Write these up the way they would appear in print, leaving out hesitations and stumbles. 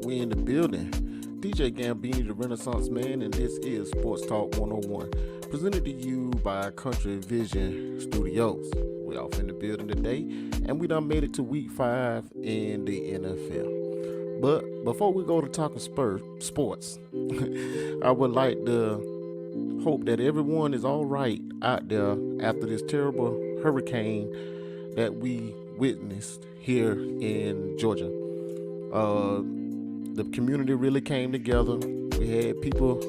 We in the building. DJ Gambini, the Renaissance Man, and this is Sports Talk 101, presented to you by Country Vision Studios. We off in the building today, and we done made it to week 5 in the NFL. But before we go to talking sports, I would like to hope that everyone is all right out there after this terrible hurricane that we witnessed here in Georgia. The community really came together. We had people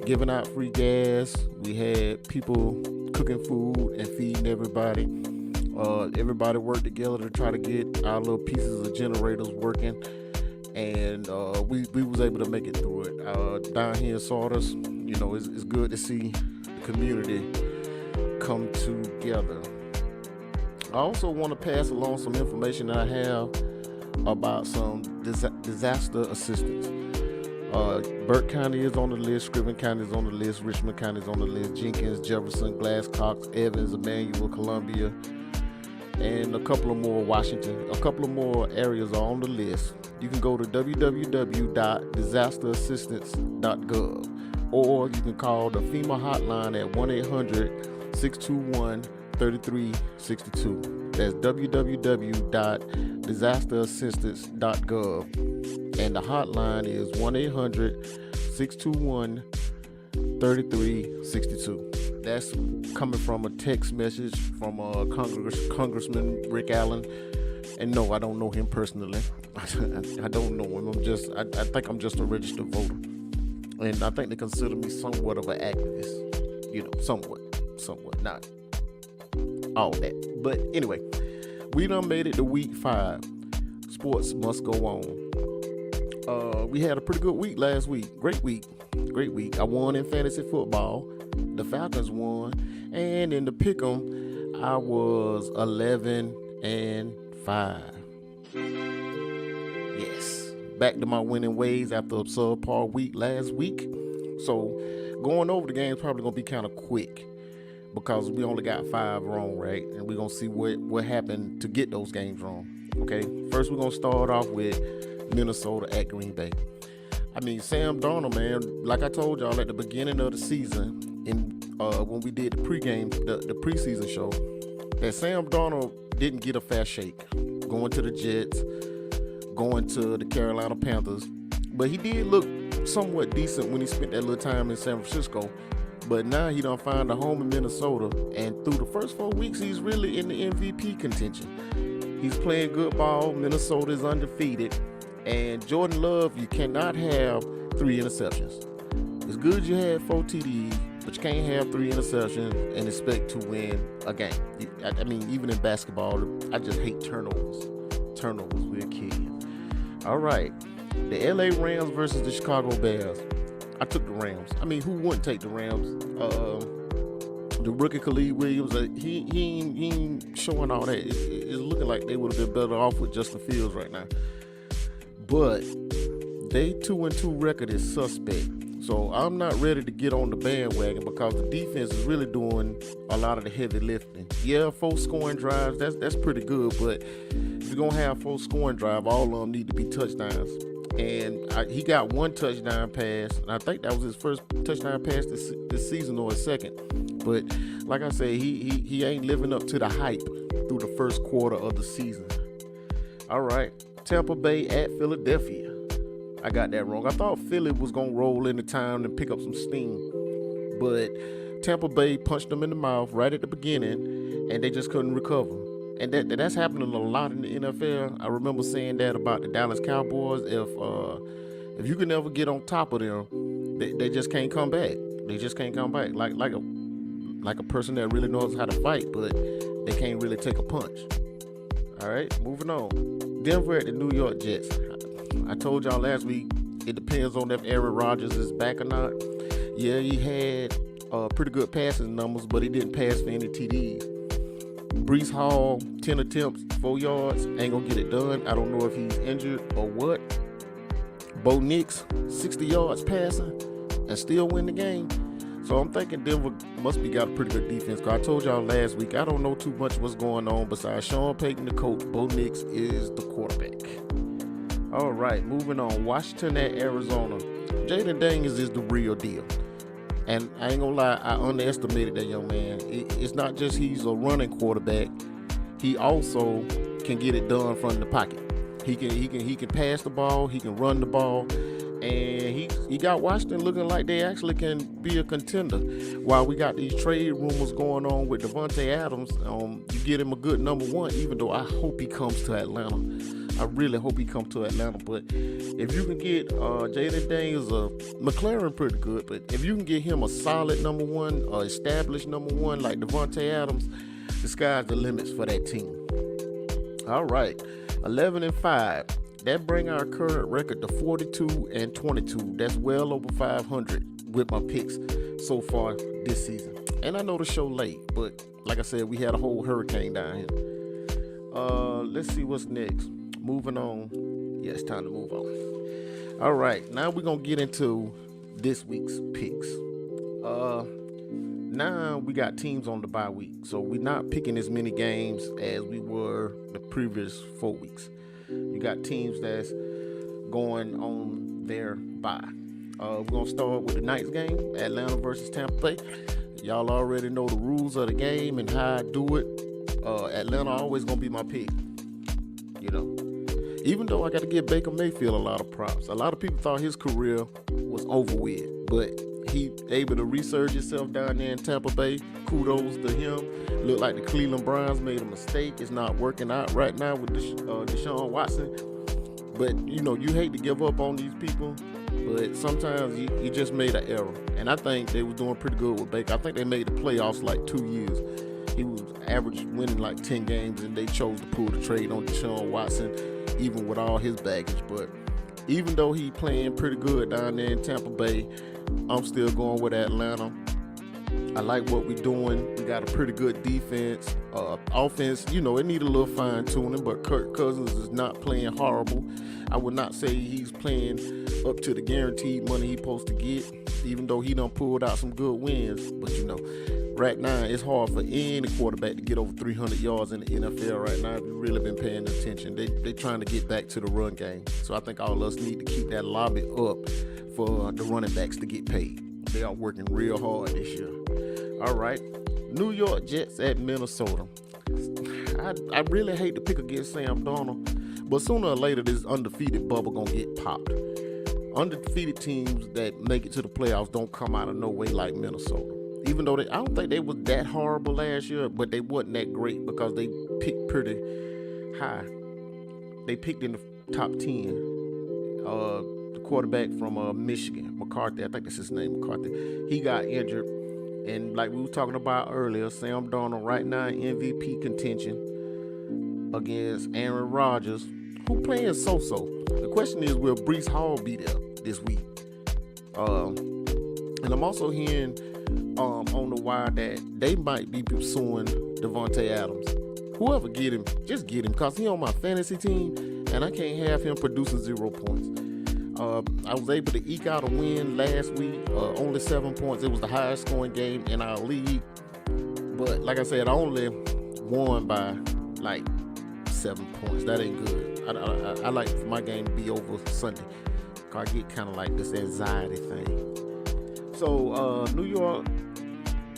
giving out free gas. We had people cooking food and feeding everybody. Everybody worked together to try to get our little pieces of generators working, and we was able to make it through it. Down here in Sawdust, it's good to see the community come together. I also want to pass along some information that I have about some disaster assistance. Burke County is on the list, Scriven County is on the list, Richmond County is on the list, Jenkins, Jefferson, Glasscock, Evans, Emmanuel, Columbia, and a couple of more, Washington. A couple of more areas are on the list. You can go to www.disasterassistance.gov, or you can call the FEMA hotline at 1-800-621-3362. That's www.disasterassistance.gov, and the hotline is 1-800-621-3362. That's coming from a text message from Congressman Rick Allen. And no, I don't know him personally. I don't know him. I think I'm just a registered voter, and I think they consider me somewhat of an activist. Somewhat, not all that. But anyway, we done made it to week 5. Sports must go on. We had a pretty good week last week. Great week. I won in fantasy football. The Falcons won. And in the pick'em, I was 11-5. Yes. Back to my winning ways after a subpar week last week. So going over the game is probably going to be kind of quick, because we only got 5 wrong, right? And we're going to see what happened to get those games wrong, okay? First, we're going to start off with Minnesota at Green Bay. Sam Darnold, man, like I told y'all at the beginning of the season, when we did the preseason show, that Sam Darnold didn't get a fair shake going to the Jets, going to the Carolina Panthers. But he did look somewhat decent when he spent that little time in San Francisco. But now he done find a home in Minnesota, and through the first 4 weeks, he's really in the MVP contention. He's playing good ball. Minnesota is undefeated. And Jordan Love, you cannot have 3 interceptions. It's good you had 4 TDs, but you can't have 3 interceptions and expect to win a game. Even in basketball, I just hate turnovers. Turnovers will kill you. All right. The LA Rams versus the Chicago Bears. I took the Rams. Who wouldn't take the Rams? The rookie Khalid Williams, he ain't showing all that. It's looking like they would have been better off with Justin Fields right now. But they 2-2 record is suspect. So I'm not ready to get on the bandwagon, because the defense is really doing a lot of the heavy lifting. Yeah, 4 scoring drives, that's pretty good. But if you're going to have 4 scoring drives, all of them need to be touchdowns. And he got 1 touchdown pass, and I think that was his first touchdown pass this season, or his second. But like I say, he ain't living up to the hype through the first quarter of the season. All right, Tampa Bay at Philadelphia. I got that wrong. I thought Philly was going to roll into town and pick up some steam. But Tampa Bay punched them in the mouth right at the beginning, and they just couldn't recover. And that's happening a lot in the NFL. I remember saying that about the Dallas Cowboys. If you can never get on top of them, they just can't come back. They just can't come back. Like a person that really knows how to fight, but they can't really take a punch. All right, moving on. Denver at the New York Jets. I told y'all last week, it depends on if Aaron Rodgers is back or not. Yeah, he had pretty good passing numbers, but he didn't pass for any TDs. Breece Hall, 10 attempts, 4 yards, ain't gonna get it done. I don't know if he's injured or what. Bo Nix, 60 yards passing and still win the game. So I'm thinking Denver must be got a pretty good defense. Cause I told y'all last week, I don't know too much what's going on besides Sean Payton, the coach. Bo Nix is the quarterback. All right, moving on. Washington at Arizona. Jaden Daniels is the real deal. And I ain't gonna lie, I underestimated that young man. It's not just he's a running quarterback. He also can get it done from the pocket. He can pass the ball. He can run the ball. And he got Washington looking like they actually can be a contender. While we got these trade rumors going on with Davante Adams, you get him a good number one, even though I hope he comes to Atlanta. I really hope he comes to Atlanta. But if you can get Jaden Daniels, McLaren pretty good, but if you can get him a solid number one, established number one like Davante Adams, the sky's the limits for that team. All right, 11-5. That bring our current record to 42-22. That's well over 500 with my picks so far this season. And I know the show late, but like I said, we had a whole hurricane down here. Let's see what's next. Moving on. Yeah, it's time to move on. All right, now we're going to get into this week's picks. Now we got teams on the bye week, so we're not picking as many games as we were the previous 4 weeks. You got teams that's going on their bye. We're going to start with the night's game, Atlanta versus Tampa Bay. Y'all already know the rules of the game and how I do it. Atlanta always going to be my pick. You know, even though I got to give Baker Mayfield a lot of props. A lot of people thought his career was over with, but he able to resurge himself down there in Tampa Bay. Kudos to him. Looked like the Cleveland Browns made a mistake. It's not working out right now with Deshaun Watson. But, you know, you hate to give up on these people, but sometimes you just made an error. And I think they was doing pretty good with Baker. I think they made the playoffs like 2 years. He was average winning like 10 games, and they chose to pull the trade on Deshaun Watson, even with all his baggage. But even though he playing pretty good down there in Tampa Bay, I'm still going with Atlanta. I like what we're doing. We got a pretty good defense. Offense, you know, it need a little fine tuning, but Kirk Cousins is not playing horrible. I would not say he's playing up to the guaranteed money he's supposed to get, even though he done pulled out some good wins. But, you know, right now it's hard for any quarterback to get over 300 yards in the NFL right now if you've really been paying attention. They trying to get back to the run game. So I think all of us need to keep that lobby up for the running backs to get paid. They are working real hard this year. All right, New York Jets at Minnesota. I really hate to pick against Sam Darnold, but sooner or later this undefeated bubble gonna get popped. Undefeated teams that make it to the playoffs don't come out of no way like Minnesota. Even though I don't think they was that horrible last year, but they wasn't that great because they picked pretty high. They picked in the top 10. The quarterback from Michigan, McCarthy, I think that's his name, McCarthy. He got injured. And like we were talking about earlier, Sam Darnold right now in MVP contention against Aaron Rodgers, who playing so-so. The question is, will Breece Hall be there this week? And I'm also hearing on the wire that they might be pursuing Davante Adams. Whoever get him, just get him, because he on my fantasy team, and I can't have him producing 0 points. I was able to eke out a win last week, only 7 points. It was the highest scoring game in our league. But like I said, I only won by like 7 points. That ain't good. I like for my game to be over Sunday, because I get kind of like this anxiety thing. So New York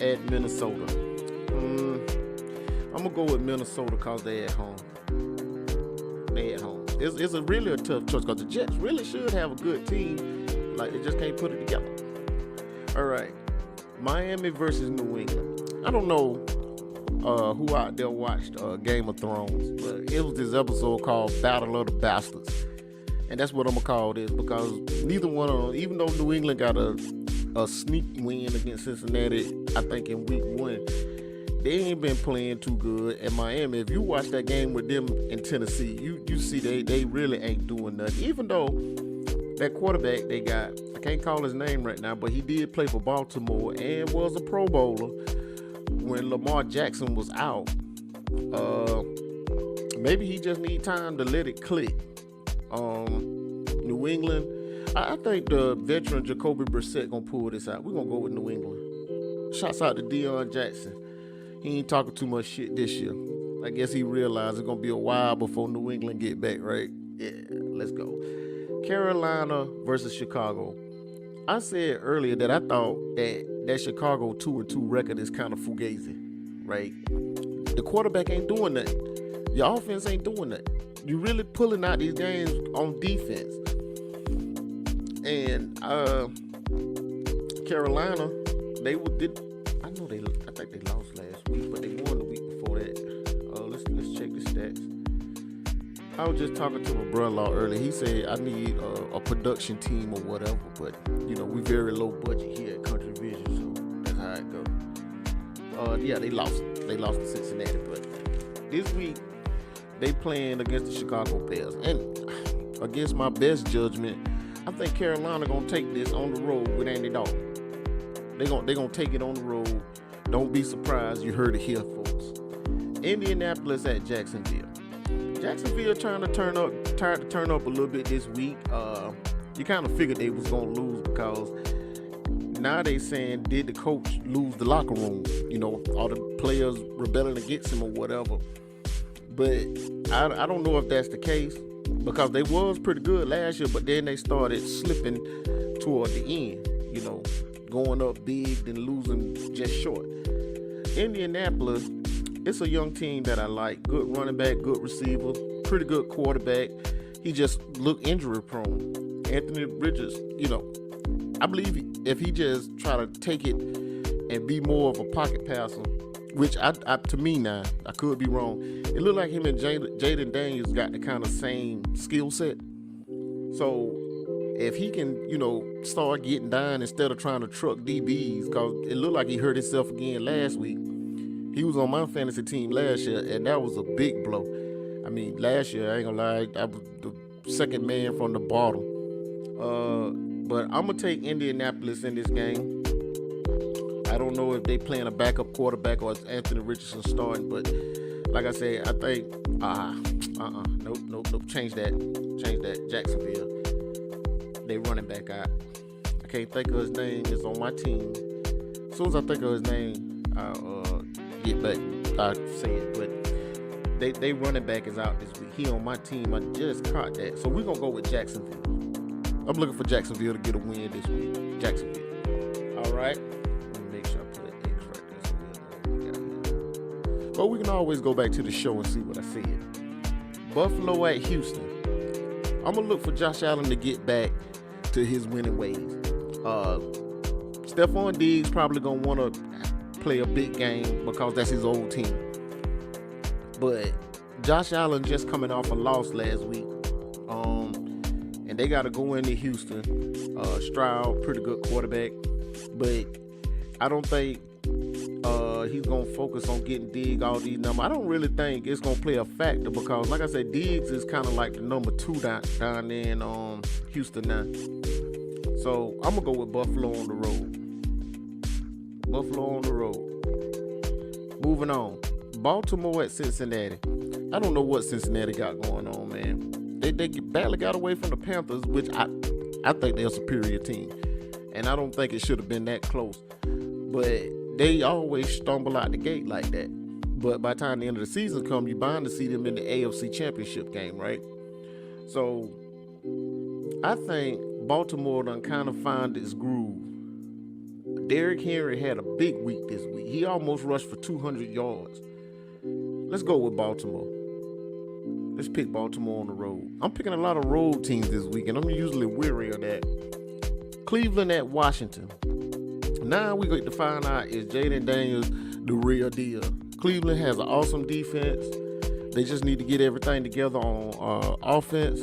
at Minnesota. I'm going to go with Minnesota because they're at home. They're at home. It's really a tough choice because the Jets really should have a good team. Like, they just can't put it together. All right. Miami versus New England. I don't know who out there watched Game of Thrones, but it was this episode called Battle of the Bastards. And that's what I'm going to call this, because neither one of them, even though New England got a sneak win against Cincinnati, I think in week 1, they ain't been playing too good. And Miami, if you watch that game with them in Tennessee, you see they really ain't doing nothing. Even though that quarterback they got, I can't call his name right now, but he did play for Baltimore and was a Pro Bowler when Lamar Jackson was out. Maybe he just need time to let it click. New England, I think the veteran Jacoby Brissett gonna pull this out. We're gonna go with New England. Shouts out to Deion Jackson. He ain't talking too much shit this year. I guess he realized it's going to be a while before New England get back, right? Yeah, let's go. Carolina versus Chicago. I said earlier that I thought that Chicago 2-2 record is kind of fugazi, right? The quarterback ain't doing nothing. Your offense ain't doing nothing. You really pulling out these games on defense. And Carolina, I think they lost last week, but they won the week before that. Let's check the stats. I was just talking to my brother-in-law earlier. He said I need a production team or whatever, but we very low budget here at Country Vision, so that's how it goes. Yeah, they lost to Cincinnati, but this week they playing against the Chicago Bears, and against my best judgment, I think Carolina gonna take this on the road with Andy Dalton. They gonna take it on the road. Don't be surprised. You heard it here, folks. Indianapolis at Jacksonville. Jacksonville trying to turn up a little bit this week. You kind of figured they was gonna lose because now they saying did the coach lose the locker room? All the players rebelling against him or whatever. But I don't know if that's the case because they was pretty good last year, but then they started slipping toward the end. Going up big then losing just short. Indianapolis, it's a young team that I like. Good running back, good receiver, pretty good quarterback. He just looked injury prone. Anthony Richardson, I believe if he just try to take it and be more of a pocket passer, which to me now, I could be wrong. It looked like him and Jaden Daniels got the kind of same skill set. So if he can, start getting down instead of trying to truck DBs, because it looked like he hurt himself again last week. He was on my fantasy team last year, and that was a big blow. I mean, last year, I ain't gonna lie, I was the second man from the bottom. But I'm going to take Indianapolis in this game. I don't know if they playing a backup quarterback or it's Anthony Richardson starting, but like I said, I think, nope, change that. Jacksonville. They running back out. I can't think of his name. It's on my team. As soon as I think of his name, I'll get back. I'll say it, but they running back is out this week. He on my team. I just caught that. So we're going to go with Jacksonville. I'm looking for Jacksonville to get a win this week. Jacksonville. All right. Let me make sure I put an X right there so we know what we got here. But we can always go back to the show and see what I said. Buffalo at Houston. I'm going to look for Josh Allen to get back to his winning ways. Stephon Diggs probably going to want to play a big game because that's his old team. But Josh Allen just coming off a loss last week. And they got to go into Houston. Stroud, pretty good quarterback. But I don't think he's going to focus on getting Diggs all these numbers. I don't really think it's going to play a factor because, like I said, Diggs is kind of like the number 2 down there in Houston now. So I'm going to go with Buffalo on the road. Buffalo on the road. Moving on. Baltimore at Cincinnati. I don't know what Cincinnati got going on, man. They badly got away from the Panthers, which I think they're a superior team. And I don't think it should have been that close. But they always stumble out the gate like that. But by the time the end of the season comes, you're bound to see them in the AFC Championship game, right? So I think Baltimore done kind of found its groove. Derrick Henry had a big week this week. He almost rushed for 200 yards. Let's go with Baltimore. Let's pick Baltimore on the road. I'm picking a lot of road teams this week, and I'm usually weary of that. Cleveland at Washington. Now we get to find out is Jaden Daniels the real deal. Cleveland has an awesome defense. They just need to get everything together on offense.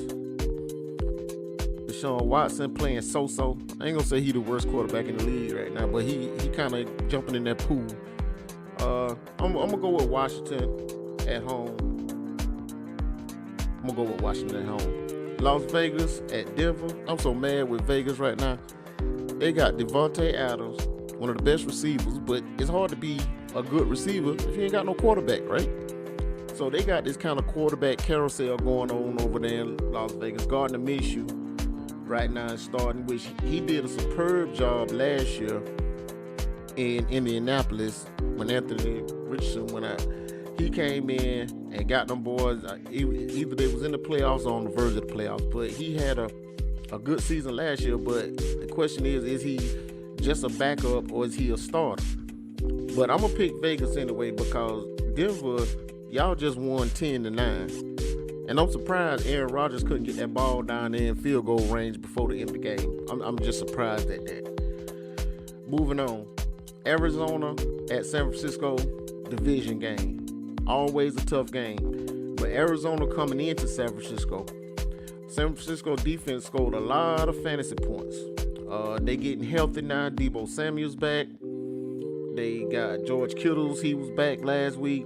Deshaun Watson playing so-so. I ain't gonna say he the worst quarterback in the league right now, but he kind of jumping in that pool. I'm gonna go with Washington at home. I'm gonna go with Washington at home. Las Vegas at Denver. I'm so mad with Vegas right now. They got Devontae Adams, one of the best receivers, but it's hard to be a good receiver if you ain't got no quarterback, right? So they got this kind of quarterback carousel going on over there in Las Vegas. Gardner Minshew right now is starting, which he did a superb job last year in Indianapolis when Anthony Richardson went out. He came in and got them boys. Either they was in the playoffs or on the verge of the playoffs, but he had a a good season last year, but the question is he just a backup or is he a starter? But I'm gonna pick Vegas anyway because Denver, y'all just won 10-9, and I'm surprised Aaron Rodgers couldn't get that ball down there in field goal range before the end of the game. I'm just surprised at that. Moving on, Arizona at San Francisco, division game, always a tough game. But Arizona coming into San Francisco defense scored a lot of fantasy points. They getting healthy now. Deebo Samuel's back. They got George Kittles. He was back last week.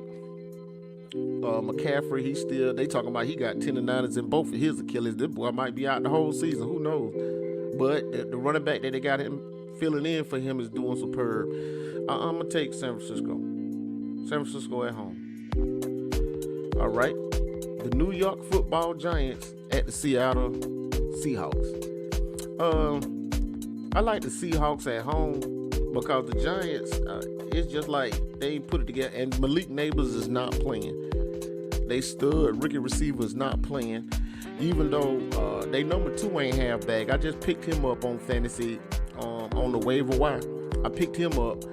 McCaffrey, they talking about he got tendonitis in both of his Achilles. This boy might be out the whole season. Who knows? But the running back that they got him filling in for him is doing superb. I'm going to take San Francisco. San Francisco at home. All right. The New York Football Giants at the Seattle Seahawks. I like the Seahawks at home because the Giants, it's just like they ain't put it together. And Malik Neighbors is not playing. They stud rookie receiver is not playing. Even though they number 2 ain't halfback. I just picked him up on fantasy on the waiver wire. I picked him up.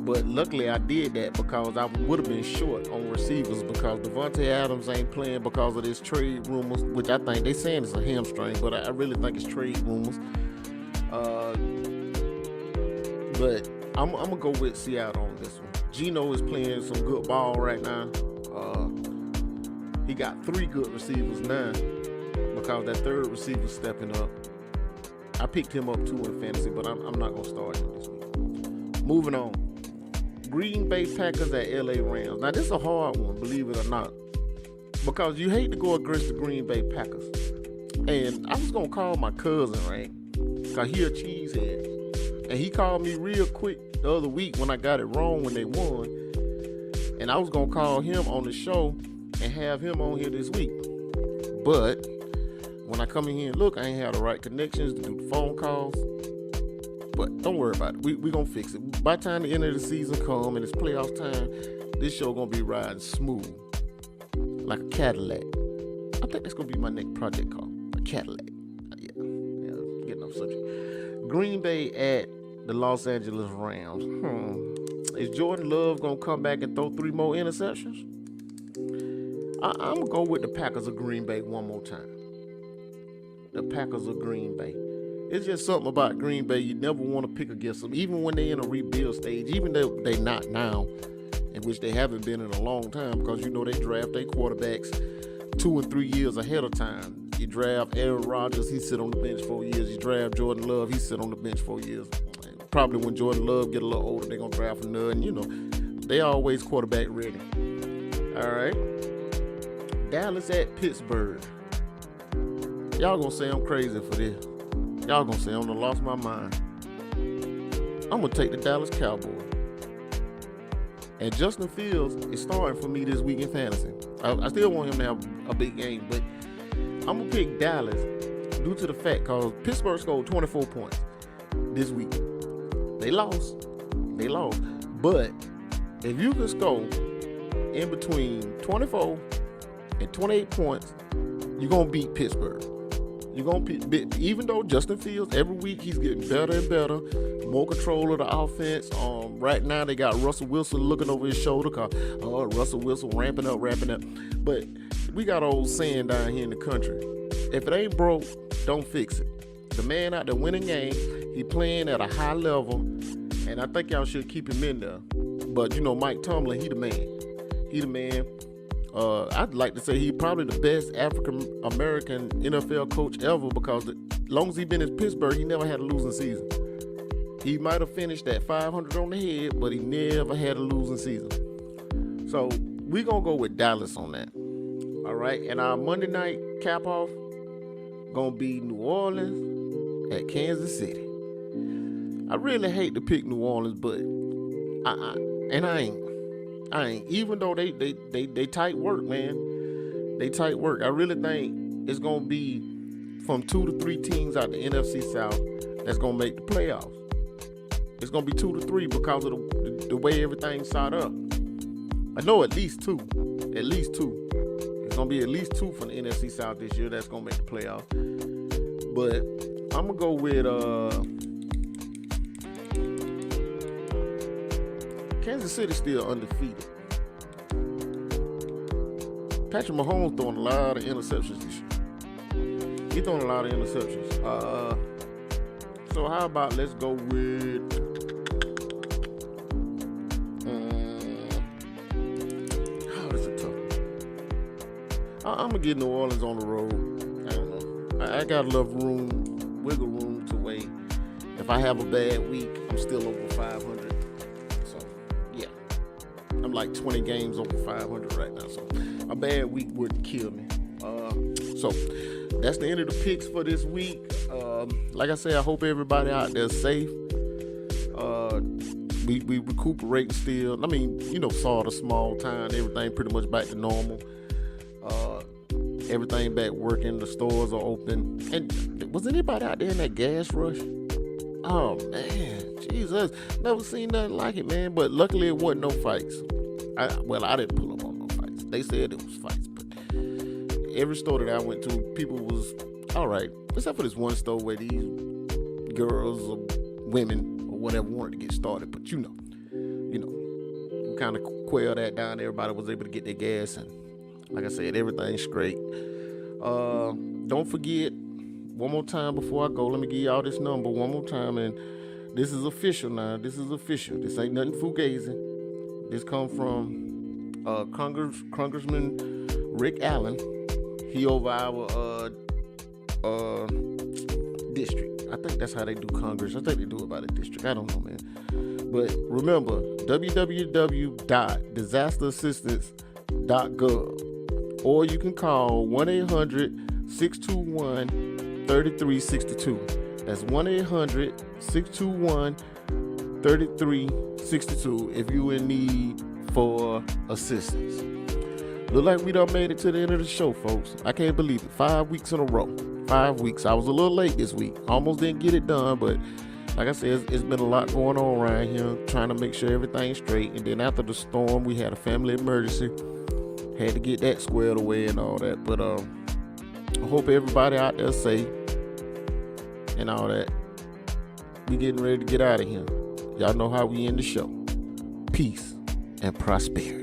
But luckily I did that because I would have been short on receivers because Devontae Adams ain't playing because of this trade rumors, which I think they saying it's a hamstring, but I really think it's trade rumors. But I'm going to go with Seattle on this one. Geno is playing some good ball right now. He got 3 good receivers now because that third receiver stepping up. I picked him up too in fantasy, but I'm not going to start him this week. Moving on. Green Bay Packers at LA Rams. Now, this is a hard one, believe it or not, because you hate to go against the Green Bay Packers. And I was going to call my cousin, right, because he a cheesehead. And he called me real quick the other week when I got it wrong when they won. And I was going to call him on the show and have him on here this week. But when I come in here and look, I ain't have the right connections to do the phone calls. But don't worry about it. We gonna fix it. By the time the end of the season come and it's playoff time, this show gonna be riding smooth. Like a Cadillac. I think that's gonna be my next project call. A Cadillac. Yeah, getting off subject. Green Bay at the Los Angeles Rams. Is Jordan Love gonna come back and throw 3 more interceptions? I'm gonna go with the Packers of Green Bay one more time. The Packers of Green Bay. It's just something about Green Bay you never want to pick against them, even when they're in a rebuild stage, even though they're not now, in which they haven't been in a long time, because you know they draft their quarterbacks 2 and 3 years ahead of time. You draft Aaron Rodgers, he sit on the bench 4 years. You draft Jordan Love, he sit on the bench 4 years. And probably when Jordan Love get a little older, they're going to draft another, and you know, they always quarterback ready. All right. Dallas at Pittsburgh. Y'all going to say I'm crazy for this. Y'all gonna say I'm gonna lost my mind. I'm gonna take the Dallas Cowboys. And Justin Fields is starting for me this week in fantasy. I still want him to have a big game, but I'm gonna pick Dallas due to the fact because Pittsburgh scored 24 points this week. They lost. But if you can score in between 24 and 28 points, you're gonna beat Pittsburgh. You're going to be, even though Justin Fields, every week he's getting better and better, more control of the offense. Right now they got Russell Wilson looking over his shoulder because Russell Wilson ramping up. But we got an old saying down here in the country. If it ain't broke, don't fix it. The man out there winning game, he playing at a high level, and I think y'all should keep him in there. But, you know, Mike Tomlin, he the man. I'd like to say he's probably the best African-American NFL coach ever because as long as he's been in Pittsburgh, he never had a losing season. He might have finished at 500 on the head, but he never had a losing season. So we're going to go with Dallas on that. All right, and our Monday night cap-off going to be New Orleans at Kansas City. I really hate to pick New Orleans, but I ain't. Even though they tight work, man. They tight work. I really think it's gonna be from 2 to 3 teams out the NFC South that's gonna make the playoffs. It's gonna be 2 to 3 because of the way everything's set up. I know at least 2. It's gonna be at least 2 from the NFC South this year that's gonna make the playoffs. But I'm gonna go with Kansas City still undefeated. Patrick Mahomes throwing a lot of interceptions this year. He's throwing a lot of interceptions. So how about let's go with this is tough. I'm gonna get New Orleans on the road. I don't know. I got enough wiggle room to wait. If I have a bad week, I'm still over 500. So yeah, I'm like 20 games over 500 right now. So a bad week wouldn't kill me. So that's the end of the picks for this week. Like I said, I hope everybody out there is safe. We recuperating still. I mean, saw the small town, everything pretty much back to normal. Everything back working. The stores are open. And was anybody out there in that gas rush? Oh man, Jesus, never seen nothing like it, man. But luckily it wasn't no fights. I didn't pull up on no fights. They said it was fights, but every store that I went to, people was all right, except for this one store where these girls or women or whatever wanted to get started. But we kind of quailed that down. Everybody was able to get their gas, and like I said, everything's straight. Don't forget, one more time before I go, let me give y'all this number one more time, and this is official now. This is official. This ain't nothing fugazi. This come from Congressman Rick Allen. He over our district. I think that's how they do Congress. I think they do it by the district. I don't know, man. But remember, www.disasterassistance.gov, or you can call 1-800-621-3362. That's 1-800-621-3362 if you in need for assistance. Look like we done made it to the end of the show, folks. I can't believe it. 5 weeks in a row. 5 weeks. I was a little late this week. Almost didn't get it done, but like I said, it's been a lot going on around here, trying to make sure everything's straight. And then after the storm, we had a family emergency. Had to get that squared away and all that. But I hope everybody out there safe and all that. We getting ready to get out of here. Y'all know how we end the show. Peace and prosperity.